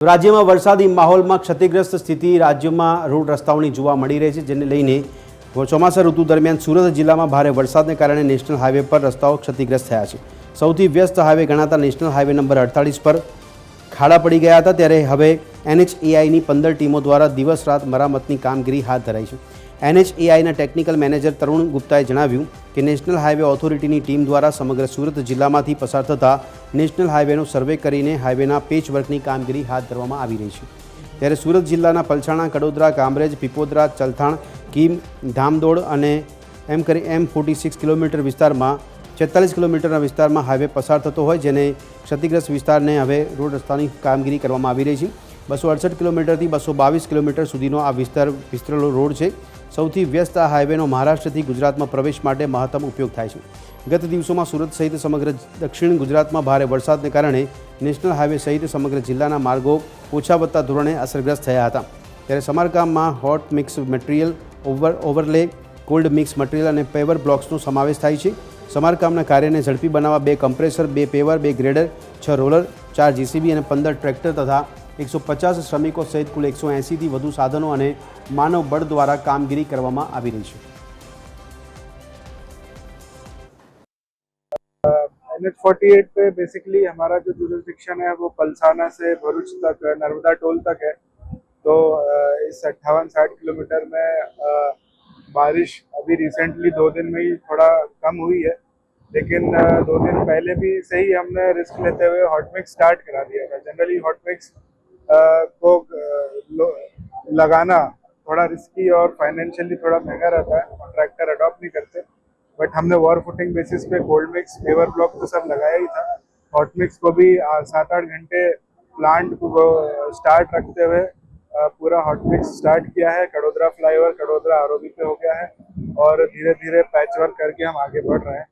રાજ્યમાં વરસાદી માહોલમાં ક્ષતિગ્રસ્ત સ્થિતિ રાજ્યમાં રોડ રસ્તાઓની જોવા મળી રહી છે, જેને લઈને ચોમાસા ઋતુ દરમિયાન સુરત જિલ્લામાં ભારે વરસાદને કારણે નેશનલ હાઈવે પર રસ્તાઓ ક્ષતિગ્રસ્ત થયા છે। સૌથી વ્યસ્ત હાઈવે ગણાતા નેશનલ હાઈવે નંબર 48 પર ખાડા પડી ગયા હતા, ત્યારે હવે NHAIની 15 ટીમો દ્વારા દિવસ રાત મરામતની કામગીરી હાથ ધરાઈ છે। NHAIના ટેકનિકલ મેનેજર તરુણ ગુપ્તાએ જણાવ્યું કે નેશનલ હાઈવે ઓથોરિટીની ટીમ દ્વારા સમગ્ર સુરત જિલ્લામાંથી પસાર થતા નેશનલ હાઈવેનો સર્વે કરીને હાઈવેના પેચવર્કની કામગીરી હાથ ધરવામાં આવી રહી છે। ત્યારે સુરત જિલ્લાના પલસાણા, કડોદરા, કામરેજ, પીપોદરા, ચલથાણ, કીમ, ધામદોડ અને M46 કિલોમીટર વિસ્તારમાં 46 કિલોમીટરના વિસ્તારમાં હાઈવે પસાર થતો હોય, જેને ક્ષતિગ્રસ્ત વિસ્તારને હવે રોડ રસ્તાની કામગીરી કરવામાં આવી રહી છે। 268 કિલોમીટરથી 222 કિલોમીટર સુધીનો આ વિસ્તરેલો રોડ છે। સૌથી વ્યસ્ત આ હાઈવેનો મહારાષ્ટ્રથી ગુજરાતમાં પ્રવેશ માટે મહત્તમ ઉપયોગ થાય છે। ગત દિવસોમાં સુરત સહિત સમગ્ર દક્ષિણ ગુજરાતમાં ભારે વરસાદને કારણે નેશનલ હાઈવે સહિત સમગ્ર જિલ્લાના માર્ગો ઓછા વત્તા ધોરણે અસરગ્રસ્ત થયા હતા। ત્યારે સમારકામમાં hot mix material, overlay, cold mix material અને પેવર બ્લોક્સનો સમાવેશ થાય છે। સમારકામના કાર્યને ઝડપી બનાવવા 2 compressor, 2 paver, 2 grader, 6 roller, 4 JCB અને 15 ટ્રેક્ટર તથા 150 શ્રમિકો સહિત કુલ 180થી વધુ સાધનો અને માનવ બળ દ્વારા કામગીરી કરવામાં આવી રહી છે। NH48 पे बेसिकली हमारा जो जुरिस्डिक्शन है वो पलसाना से भरूच तक नर्मदा टोल तक है। तो इस 58-60 किलोमीटर में बारिश अभी रिसेंटली 2 दिन में ही थोड़ा कम हुई है, लेकिन 2 दिन पहले भी से ही हमने रिस्क लेते हुए हॉट मिक्स स्टार्ट करा दिया था। जनरली हॉट मिक्स को लगाना थोड़ा रिस्की और फाइनेंशियली थोड़ा महंगा रहता है, कॉन्ट्रैक्टर अडॉप्ट नहीं करते, बट हमने वॉर फुटिंग बेसिस पे कोल्ड मिक्स, पेवर ब्लॉक तो सब लगाया ही था। हॉट मिक्स को भी 7-8 घंटे प्लांट को स्टार्ट रखते हुए पूरा हॉट मिक्स स्टार्ट किया है। कड़ोदरा फ्लाईओवर, कड़ोदरा ROB पे हो गया है और धीरे धीरे पैच वर्क करके हम आगे बढ़ रहे हैं।